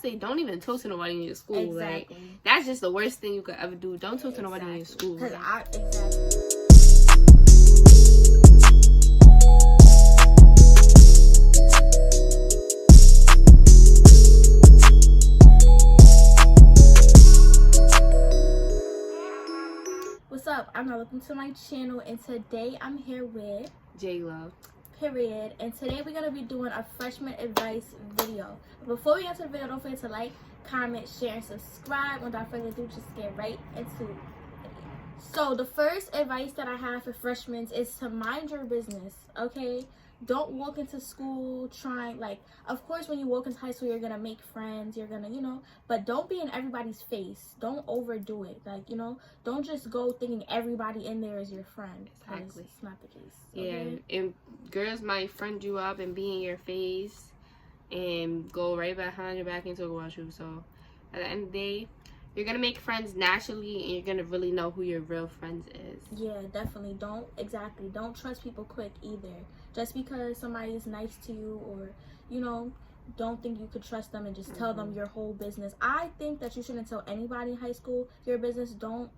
say don't even talk to nobody in your school. Exactly. Like, that's just the worst thing you could ever do. Don't talk to nobody in your school. Because What's up? I'm welcome to my channel, and today I'm here with J-Lo. Period. And today we're gonna be doing a freshman advice video. Before we get to the video, don't forget to like, comment, share, and subscribe. Without further ado, just get right into it. So the first advice that I have for freshmen is to mind your business. Okay, don't walk into school trying, like, of course when you walk into high school you're gonna make friends, you're gonna, but don't be in everybody's face. Don't overdo it. Like, don't just go thinking everybody in there is your friend. Exactly. It's not the case. Okay? Yeah, and girls might friend you up and be in your face and go right behind your back and talk about you. So at the end of the day, you're gonna make friends naturally, and you're gonna really know who your real friends is. Yeah, definitely. Don't trust people quick either. Just because somebody is nice to you, or don't think you could trust them and just tell them your whole business. I think that you shouldn't tell anybody in high school your business. Don't.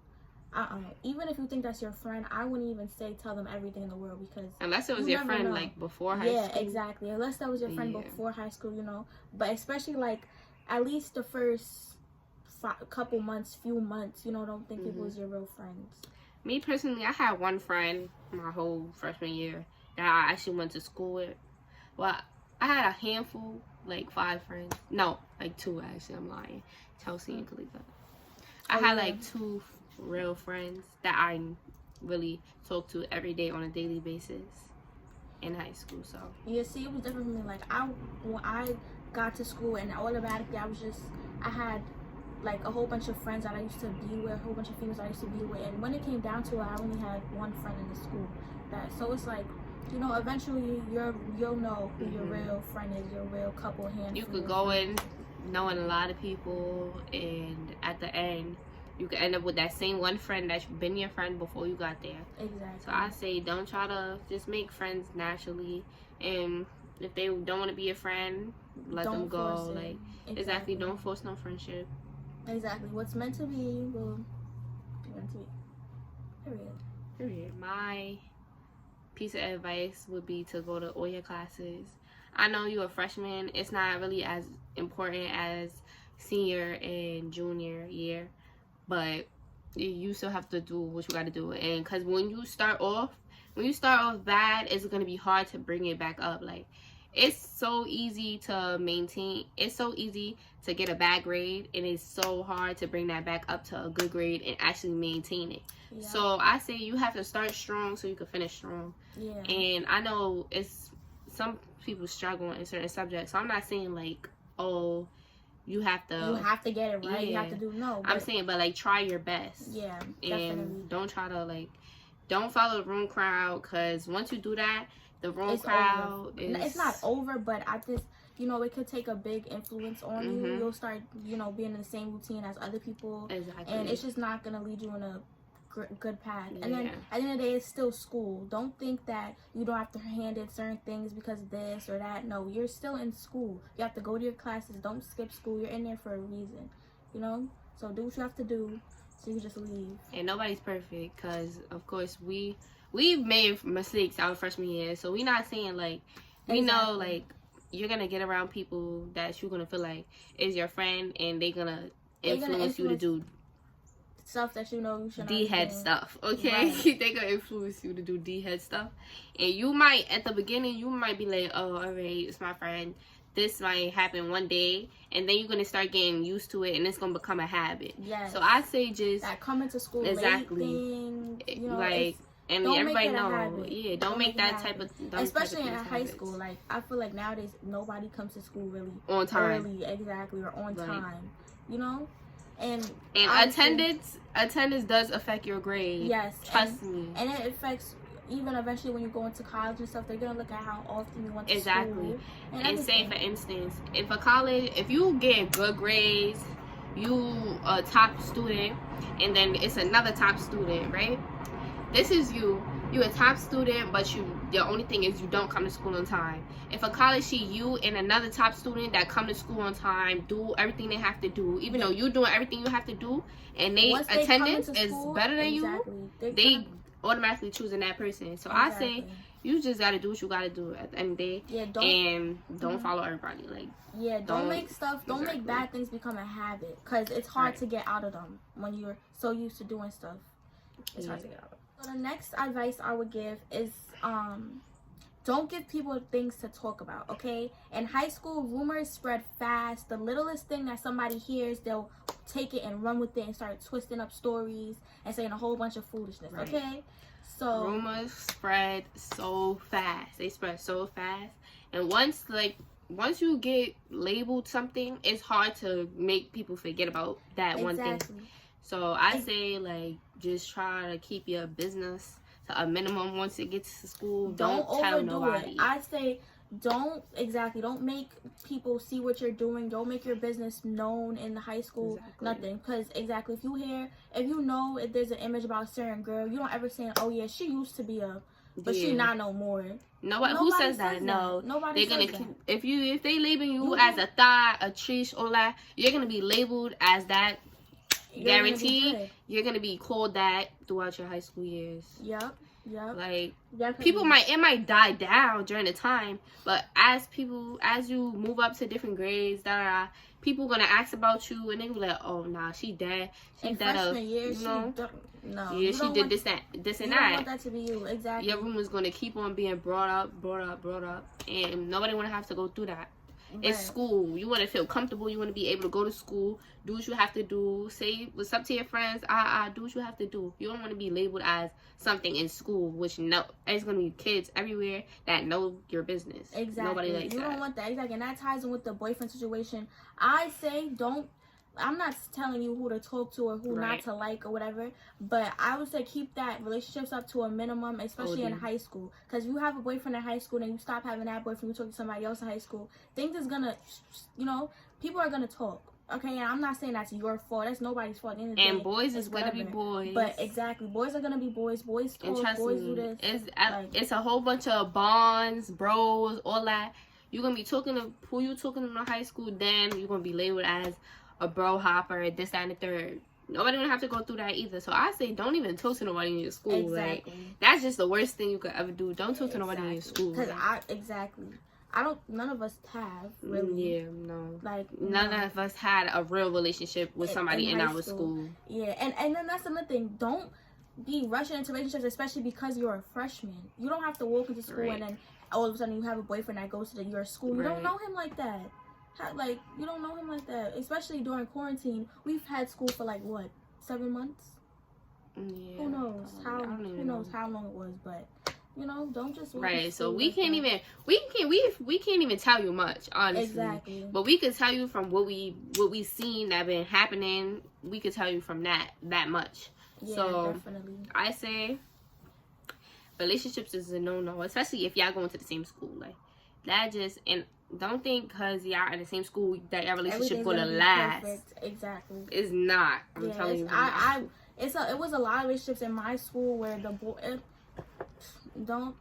Even if you think that's your friend, I wouldn't even say tell them everything in the world, because unless it was your friend like before high school. Yeah, exactly. Unless that was your friend before high school, But especially like at least the first few months, don't think people is your real friends. Me personally, I had one friend my whole freshman year that I actually went to school with. Well, I had a handful, like 5 friends. No, like 2 actually. I'm lying. Chelsea and Kalika. I had like 2 real friends that I really talk to every day on a daily basis in high school. So yeah, see, it was different for me. Like when I got to school, and automatically I had like a whole bunch of friends that I used to be with, a whole bunch of females I used to be with, and when it came down to it, I only had one friend in the school. So it's like, eventually you'll know who your real friend is, your real couple handful. You could go in knowing a lot of people, and at the end you could end up with that same one friend that's been your friend before you got there. Exactly. So I say don't try to just make friends naturally, and if they don't want to be your friend, let them go. Like, exactly, don't force no friendship. Exactly. What's meant to be will be meant to be. Period. My piece of advice would be to go to all your classes. I know you're a freshman. It's not really as important as senior and junior year, but you still have to do what you got to do. And because when you start off bad, it's going to be hard to bring it back up. Like, it's so easy to maintain. It's so easy to get a bad grade, and it's so hard to bring that back up to a good grade and actually maintain it. Yeah. So I say you have to start strong so you can finish strong. Yeah. And I know it's some people struggle in certain subjects, so I'm not saying like, oh, you have to get it right. Yeah. You have to do I'm saying, but like, try your best. Yeah, definitely. And don't try to don't follow the wrong crowd, because once you do that, the wrong crowd it's not over, but I just it could take a big influence on you. You'll start being in the same routine as other people. Exactly. And it's just not gonna lead you in a good path. And then at the end of the day, it's still school. Don't think that you don't have to hand in certain things because of this or that. No, you're still in school. You have to go to your classes. Don't skip school. You're in there for a reason, so do what you have to do, so you can just leave. And nobody's perfect, because of course we've made mistakes our freshman year, so we're not saying like we know like you're gonna get around people that you're gonna feel like is your friend, and they're gonna influence you to do stuff that you shouldn't D-head stuff, okay? Right. They gonna influence you to do D-head stuff, and you might at the beginning be like, oh, all right, it's my friend. This might happen one day, and then you're gonna start getting used to it, and it's gonna become a habit. Yes. So I say just that coming to school exactly late thing, like. And everybody know, don't make that type of, especially in high school. Like, I feel like nowadays nobody comes to school really on time, early, exactly, or on time. And attendance does affect your grade. Yes, trust me. And it affects even eventually when you go into college and stuff. They're gonna look at how often you went to school. And say, for instance, if you get good grades, you a top student, and then it's another top student, right? This is you you a top student, but the only thing is you don't come to school on time. If a college see you and another top student that come to school on time, do everything they have to do, even though you're doing everything you have to do, and they attendance is better than you, they automatically choosing that person. So I say you just gotta do what you gotta do at the end of the day, don't follow everybody. Like don't make bad things become a habit, because it's hard to get out of them when you're so used to doing stuff. It's hard to get out of. So the next advice I would give is don't give people things to talk about, okay? In high school, rumors spread fast. The littlest thing that somebody hears, they'll take it and run with it and start twisting up stories and saying a whole bunch of foolishness, okay? So rumors spread so fast. They spread so fast. And once you get labeled something, it's hard to make people forget about that one thing. So I say, like, just try to keep your business to a minimum once it gets to school. Don't tell nobody. I say don't make people see what you're doing. Don't make your business known in the high school. Nothing. Because if you know if there's an image about a certain girl, you don't ever say, oh yeah, she used to be but she not no more. Nobody who says that? No. Nobody they're gonna keep, if they label you as a thigh, a trish, all that, you're gonna be labeled as that. Guaranteed, you're gonna be called that throughout your high school years. Yep. Like people might die down during the time, but as you move up to different grades, people gonna ask about you, and they be like, "Oh, nah, she dead. She dead." She did this and that. You don't want that to be you, exactly. Your room is gonna keep on being brought up, and nobody wanna have to go through that. It's school. You want to feel comfortable. You want to be able to go to school, do what you have to do, say what's up to your friends. Do what you have to do. You don't want to be labeled as something in school, which there's going to be kids everywhere that know your business. Exactly. Nobody likes that. You don't want that. Exactly. And that ties in with the boyfriend situation. I say I'm not telling you who to talk to or who not to like or whatever, but I would say keep that relationships up to a minimum, especially in high school. Because if you have a boyfriend in high school and you stop having that boyfriend, you talk to somebody else in high school, things is gonna, people are gonna talk. Okay, and I'm not saying that's your fault. That's nobody's fault. And boys is gonna be boys. But exactly, boys are gonna be boys. Boys talk. Boys do this. It's a whole bunch of bonds, bros, all that. You're gonna be talking to who you talking to in high school. Then you're gonna be labeled as a bro hopper, this, that, and the third. Nobody gonna have to go through that either. So I say don't even talk to nobody in your school. Exactly. Like, that's just the worst thing you could ever do. Don't talk to nobody in your school. Because none of us have, really. Yeah, no. None of us had a real relationship with somebody in our school. Yeah, and then that's another thing. Don't be rushing into relationships, especially because you're a freshman. You don't have to walk into school and then all of a sudden you have a boyfriend that goes to your school. You don't know him like that. You don't know him like that, especially during quarantine. We've had school for 7 months. Yeah. Who knows how long it was, but don't just so we can't even tell you much, honestly. Exactly. But we could tell you from what we seen that been happening. We could tell you from that much. Yeah, so definitely. I say relationships is a no, especially if y'all going to the same school. And don't think because y'all in the same school that your relationship gonna last. Perfect. Exactly. It's not. I'm telling you. It was a lot of relationships in my school where the boy. Don't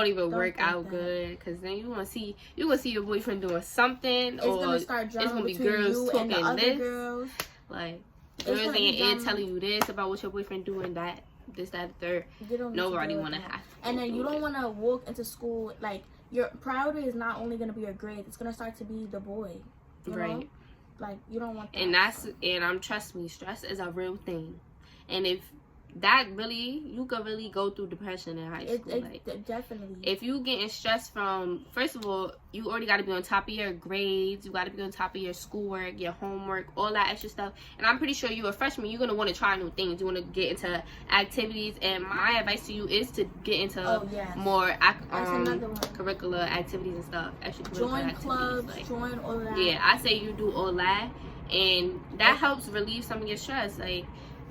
even work out good, because then you gonna see your boyfriend doing something, it's gonna start drama. It's gonna be girls talking this, girls in your ear telling you this about what your boyfriend doing, that, this, that, third. Nobody wanna have. And then you don't wanna walk into school your priority is not only gonna be your grades. It's gonna start to be the boy. You know? You don't want that. And trust me, stress is a real thing. And if that you could really go through depression in high school. Definitely. If you getting stressed from, first of all, you already got to be on top of your grades. You got to be on top of your schoolwork, your homework, all that extra stuff. And I'm pretty sure you're a freshman. You're going to want to try new things. You want to get into activities. And my advice to you is to get into more curricular activities and stuff. Join clubs, join all that. Yeah, I say you do all that. And that helps relieve some of your stress.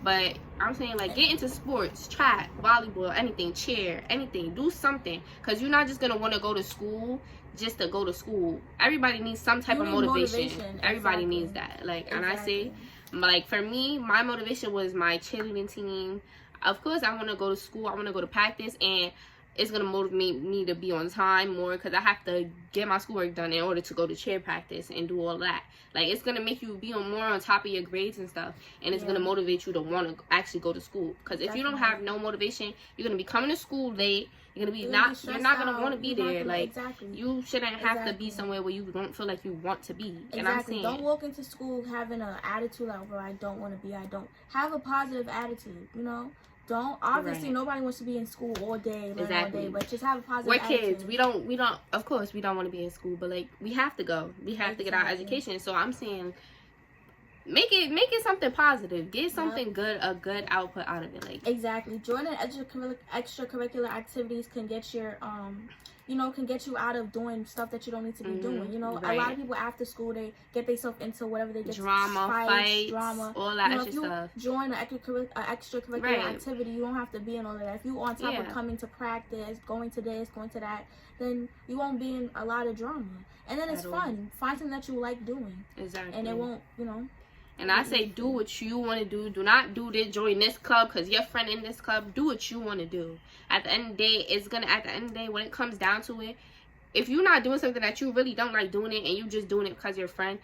But I'm saying, get into sports, track, volleyball, anything, cheer, anything. Do something. Because you're not just going to want to go to school just to go to school. Everybody needs some type of motivation. Everybody needs that. And I say, for me, my motivation was my cheerleading team. of course I want to go to school, I want to go to practice, and it's going to motivate me to be on time more because I have to get my schoolwork done in order to go to cheer practice and do all that. Like, it's going to make you be more on top of your grades and stuff, and it's going to motivate you to want to actually go to school. Because if you don't have no motivation, you're going to be coming to school late. You're going to be you're not going to want to be there. Like, you shouldn't have to be somewhere where you don't feel like you want to be. And I'm saying, don't walk into school having an attitude like, bro, I don't want to be. I don't have a positive attitude, you know? Don't obviously nobody wants to be in school all day, all day, but just have a positive attitude. We're kids. We don't of course we don't want to be in school, but like we have to go. We have to get our education. So I'm saying make it something positive. Get something good, a good output out of it. Like exactly. Joining extracurricular activities can get your can get you out of doing stuff that you don't need to be doing. You know, a lot of people after school, they get themselves into whatever they get fights, drama, all that extra if you stuff. Join an extracurricular activity, you don't have to be in all of that. If you on top of coming to practice, going to this, going to that, then you won't be in a lot of drama. And then it's fun. Find something that you like doing. Exactly. And it won't, And I say do what you want to do. Do not do this, join this club because your friend in this club. Do what you want to do. At the end of the day, when it comes down to it, if you're not doing something that you really don't like doing it and you just doing it because your friend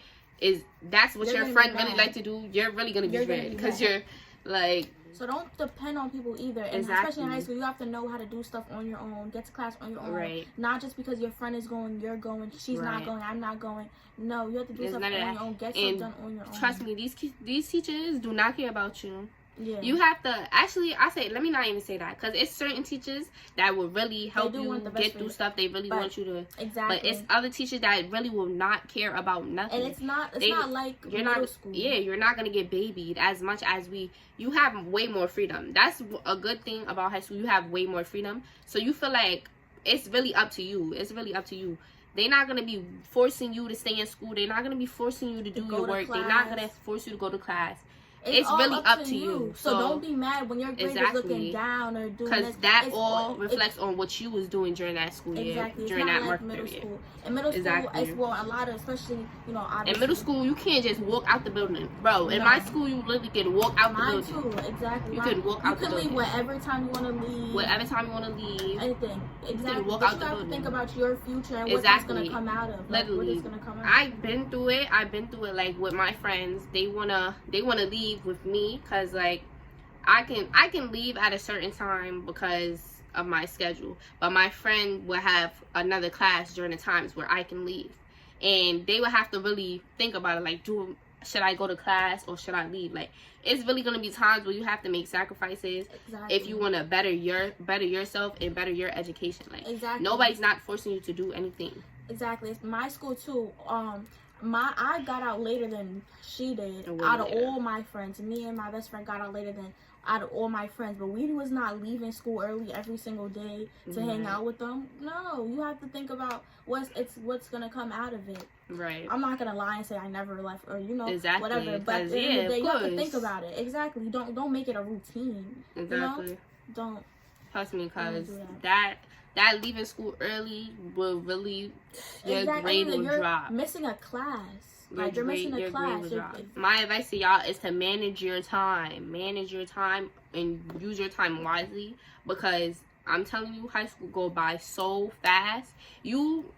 that's what your friend really like to do, you're really going to be mad because you're like... So don't depend on people either. And especially in high school, you have to know how to do stuff on your own. Get to class on your own. Right. Not just because your friend is going, you're going. She's not going, I'm not going. No, you have to do stuff on your own. Get stuff done on your own. Trust me, these teachers do not care about you. Yeah. You have to actually. Let me not even say that because it's certain teachers that will really help you get through stuff. They really want you to. Exactly. But it's other teachers that really will not care about nothing. And it's not like middle school. Yeah, you're not gonna get babied as much as you have way more freedom. That's a good thing about high school. You have way more freedom, so you feel like it's really up to you. It's really up to you. They're not going to be forcing you to stay in school. They're not going to be forcing you to do your work. They're not going to force you to go to class. It's really up to you. So don't be mad when your grade is looking down or doing this. Because that all reflects on what you was doing during that school year, during that mark period. School. In middle school, it's a lot of, especially, obviously. In middle school, you can't just walk out the building. Bro, in my school, you literally can walk out the building. Mine too, exactly. You can walk out the building. You can leave whatever time you want to leave. Whatever time you want to leave. Anything. Exactly. You can walk out the building. You have to think about your future and what's going to come out of. Literally. What is going to come out. I've been through it. Like with my friends. They wanna leave with me because like I can leave at a certain time because of my schedule, but my friend will have another class during the times where I can leave, and they will have to really think about it. Like, should I go to class or should I leave? Like, it's really gonna be times where you have to make sacrifices if you want to better yourself and better your education. Like, nobody's not forcing you to do anything. Exactly. It's my school too. I got out later than she did. Out of all my friends, me and my best friend got out later than out of all my friends. But we was not leaving school early every single day to hang out with them. No, you have to think about what's gonna come out of it. Right. I'm not gonna lie and say I never left or whatever. But at the end of the day, you have to think about it. Exactly. Don't make it a routine. Exactly. Don't. Trust me, cause that leaving school early will really your grade will drop. Missing a class. You're missing a class. My advice to y'all is to manage your time. Manage your time and use your time wisely because I'm telling you, high school go by so fast.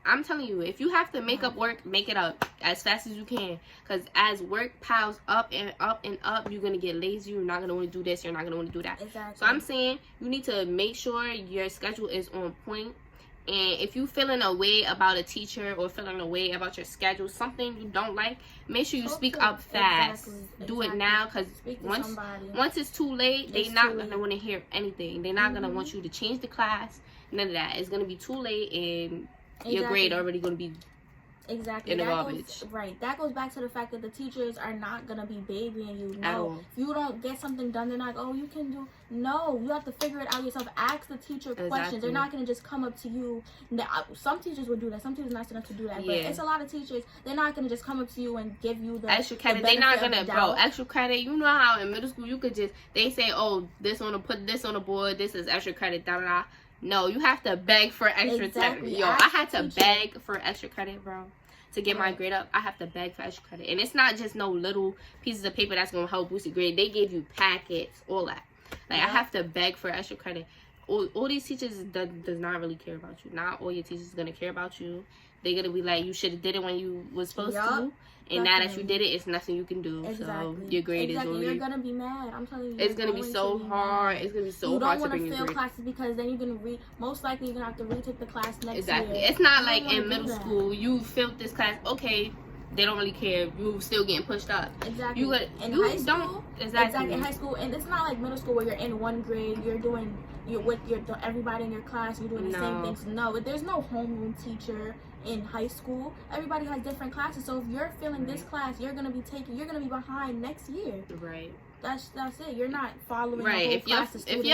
I'm telling you, if you have to make up work, make it up as fast as you can. Because as work piles up and up and up, you're going to get lazy. You're not going to want to do this. You're not going to want to do that. Exactly. So I'm saying you need to make sure your schedule is on point. And if you feeling a way about a teacher or feeling a way about your schedule, something you don't like, make sure you speak up fast. Do it now, because once it's too late, they're not going to want to hear anything. They're not going to want you to change the class. None of that. It's going to be too late, and your grade already going to be in the garbage. That goes back to the fact that the teachers are not going to be babying you. No. If you don't get something done, they're not, oh, you can do. No, you have to figure it out yourself. Ask the teacher questions. They're not going to just come up to you. Some teachers will do that. Some teachers are not enough to do that. But it's a lot of teachers. They're not going to just come up to you and give you the extra credit. They're not going to, extra credit. You know how in middle school you could just, they say, oh, put this on the board. This is extra credit. Da da da. No, you have to beg for extra credit. Yo, I had to beg for extra credit, bro. To get my grade up, I have to beg for extra credit. And it's not just no little pieces of paper that's going to help boost your grade. They give you packets, all that. Like, I have to beg for extra credit. All these teachers does not really care about you. Not all your teachers gonna care about you. They're gonna be like, you should have did it when you was supposed to. And now that you did it, it's nothing you can do. So your grade is only... You're gonna be mad. I'm telling you. It's gonna be so hard. It's gonna be so hard to bring your grade. You don't want to fail classes because then you're gonna most likely you're gonna have to retake the class next year. It's not like in middle school, you failed this class. Okay, they don't really care. You still getting pushed up. Exactly. In high school, exactly. In high school, and it's not like middle school where you're in one grade. You're with everybody in your class. You're doing the same things. No, there's no homeroom teacher in high school. Everybody has different classes. So if you're failing this class, you're gonna be behind next year. Right. That's it. You're not following right. The whole class of students.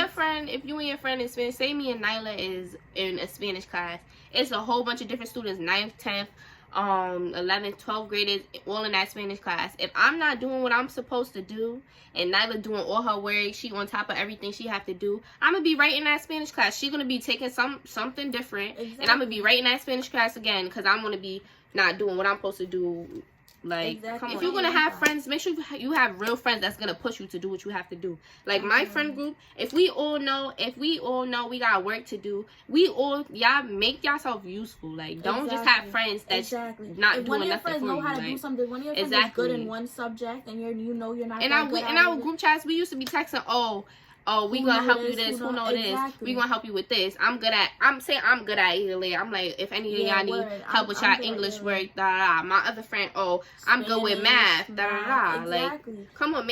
If you and your friend in Spanish, say me and Nyla is in a Spanish class, it's a whole bunch of different students, 9th, 10th, 11th, 12th graders, all in that Spanish class. If I'm not doing what I'm supposed to do, and Nyla doing all her work, she on top of everything she have to do, I'm gonna be right in that Spanish class. She gonna be taking something different, and I'm gonna be right in that Spanish class again because I'm gonna be not doing what I'm supposed to do. Like, come on. If you're gonna have friends, make sure you have real friends that's gonna push you to do what you have to do. Like my friend group, if we all know we got work to do, y'all make yourself useful. Like, don't just have friends that's not doing nothing for you. One of your friends know how to do something. One of your friends is good in one subject, and you're not. In our group chats, we used to be texting, oh, we gonna help you this, who know this, we gonna help you with this. I'm saying I'm good at either layer. I'm like, if any of y'all need help with y'all English work, my other friend, I'm good with math, Like, come on,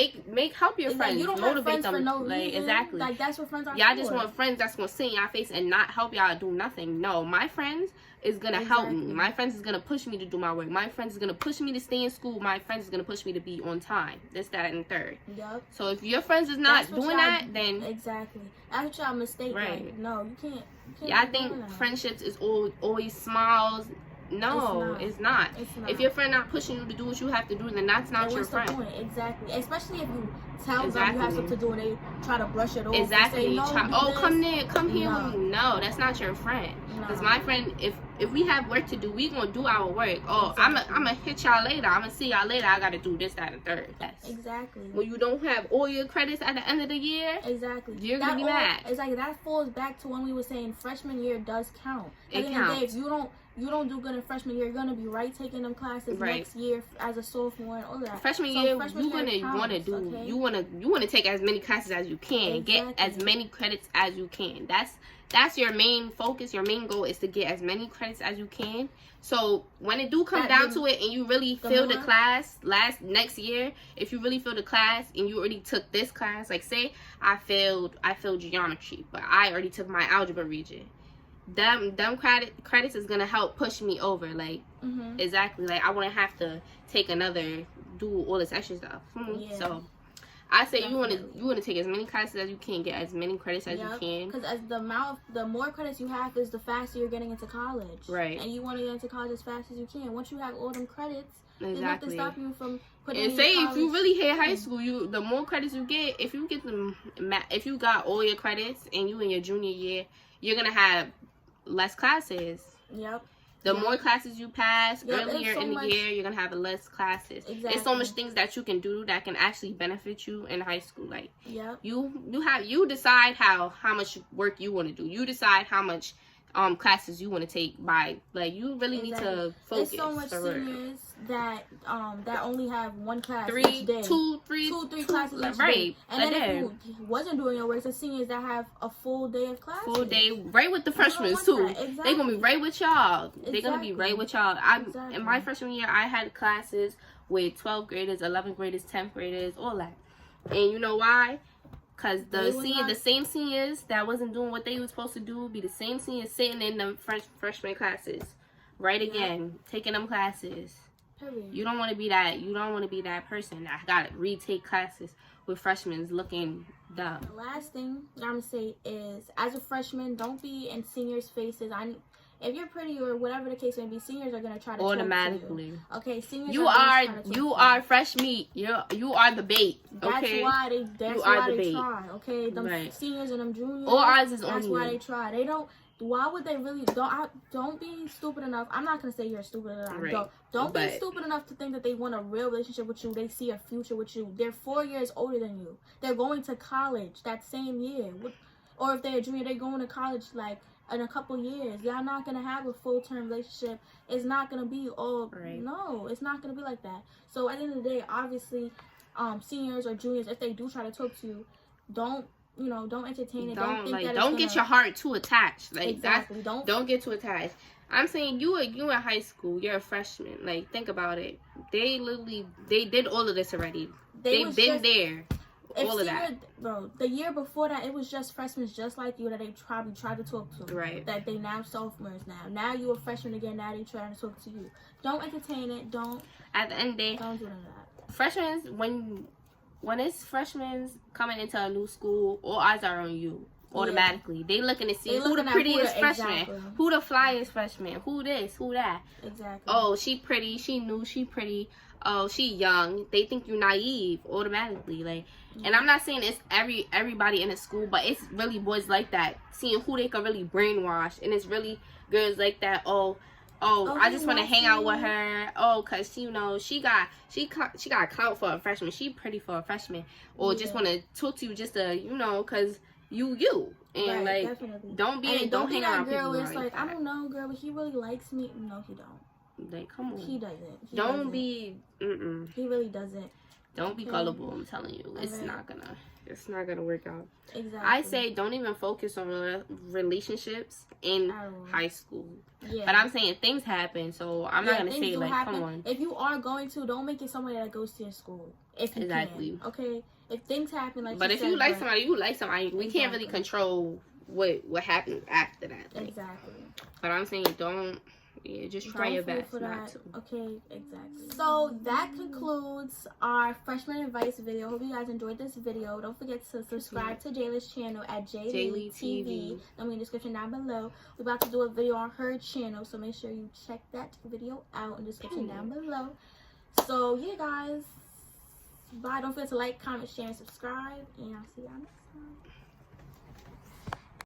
help your friends, you don't motivate friends them. For no like, reason. exactly. Like, that's what friends are y'all for. just want friends that's gonna sit in y'all face and not help y'all do nothing. No, my friends is gonna help me. My friends is gonna push me to do my work. My friends is gonna push me to stay in school. My friends is gonna push me to be on time. This, that, and third. Yep. So if your friends is not doing that, then exactly. That's y'all mistake. Right. Like, no, you can't. Yeah, I think friendships is always smiles. No, it's not. If your friend not pushing you to do what you have to do, then that's not your friend. Point? Exactly. Especially if you tell them you have something to do and they try to brush it off. Exactly. Say, no, come here. No, that's not your friend. Because my friend, if we have work to do, we gonna do our work. I'm gonna hit y'all later. I'm gonna see y'all later. I gotta do this, that, and third. Exactly. When you don't have all your credits at the end of the year, you're gonna be mad. Exactly. That falls back to when we were saying freshman year does count. At the end of the day, if you don't do good in freshman year, you're gonna be taking them classes next year as a sophomore and all that. Freshman year, you're gonna want to do. Okay? You wanna take as many classes as you can, get as many credits as you can. That's your main focus. Your main goal is to get as many credits as you can. So when it do come down to it, and you really fail the class next year, if you really fail the class and you already took this class, like say I failed geometry, but I already took my algebra region. Them credits is gonna help push me over. Like exactly. Like I wouldn't have to do all this extra stuff. Yeah. So I say you wanna take as many classes as you can, get as many credits as you can. Because as the more credits you have, is the faster you're getting into college. Right. And you want to get into college as fast as you can. Once you have all them credits, there's nothing stopping you from putting. And say if you really hate high school, the more credits you get, if you got all your credits and you in your junior year, you're gonna have less classes. Yep. The more classes you pass earlier in the year, you're gonna have less classes. Exactly. There's so much things that you can do that can actually benefit you in high school. Like you decide how much work you want to do. You decide how much classes you want to take by, like, you really need to focus. There's so much seniors that only have one class three each day. Two, three classes each day. And then if you wasn't doing your work, the seniors that have a full day of classes. Full day, right with the freshmen too. Exactly. They're gonna be right with y'all. They're gonna be right with y'all. In my freshman year, I had classes with 12th graders, 11th graders, 10th graders, all that. And you know why? Because the same seniors that wasn't doing what they were supposed to do be the same seniors sitting in the freshman classes. Again, taking them classes. You don't want to be that. You don't want to be that person that got to retake classes with freshmen looking dumb. The last thing I'm going to say is, as a freshman, don't be in seniors' faces. If you're pretty or whatever the case may be, seniors are gonna try to automatically. Talk to you. Okay, seniors. You are fresh meat. You are the bait. Okay? That's why they try. Okay, them seniors and them juniors. All eyes is on you. That's why they try. They don't. why would they really don't be stupid enough. I'm not gonna say you're stupid enough. Right. Don't be stupid enough to think that they want a real relationship with you. They see a future with you. They're 4 years older than you. They're going to college that same year. Or if they're a junior, they're going to college like in a couple years. Y'all not gonna have a full-term relationship. It's not gonna be all no, it's not gonna be like that. So at the end of the day, obviously, seniors or juniors, if they do try to talk to you, don't entertain it. Don't get your heart too attached. Like exactly. Don't get too attached. I'm saying you in high school, you're a freshman. Like, think about it. They did all of this already. They've been there. All of that. Bro, the year before that, it was just freshmen just like you that they probably tried to talk to. Right. That they now sophomores now. Now you a freshman again, now they trying to talk to you. Don't entertain it. At the end of the day, don't do none of that. Freshmen, when it's freshmen coming into a new school, all eyes are on you. Automatically. Yeah. They looking to see who the prettiest freshman, exactly. Who the flyest freshman, who this, who that. Exactly. Oh, she pretty, she new, she pretty. Oh, she young. They think you naive automatically. Like, and I'm not saying it's everybody in the school, but it's really boys like that. Seeing who they can really brainwash, and it's really girls like that. Oh, I just want to hang out with her. Oh, cause she got clout for a freshman. She pretty for a freshman, or just want to talk to you just to cause you and right, like definitely. don't hang around girl. people. It's like I don't know, girl, but he really likes me. No, he don't. Like, come on. He doesn't. Don't be. He really doesn't. Don't be gullible. I'm telling you, it's not gonna work out. Exactly. I say don't even focus on relationships in high school. Yeah. But I'm saying things happen, so I'm not gonna say like, happen. come on. If you are going to, don't make it somebody that goes to your school. If you can, okay. If things happen, like. But if you like somebody, you like somebody. We can't really control what happens after that. Like. Exactly. But I'm saying don't. Yeah, just try your best not to. Okay, exactly. So that concludes our freshman advice video. Hope you guys enjoyed this video. Don't forget to subscribe to Jayla's channel at Jaylee TV. I'll be in the description down below. We're about to do a video on her channel, so make sure you check that video out in the description down below. So yeah, guys. Bye. Don't forget to like, comment, share, and subscribe. And I'll see y'all next time.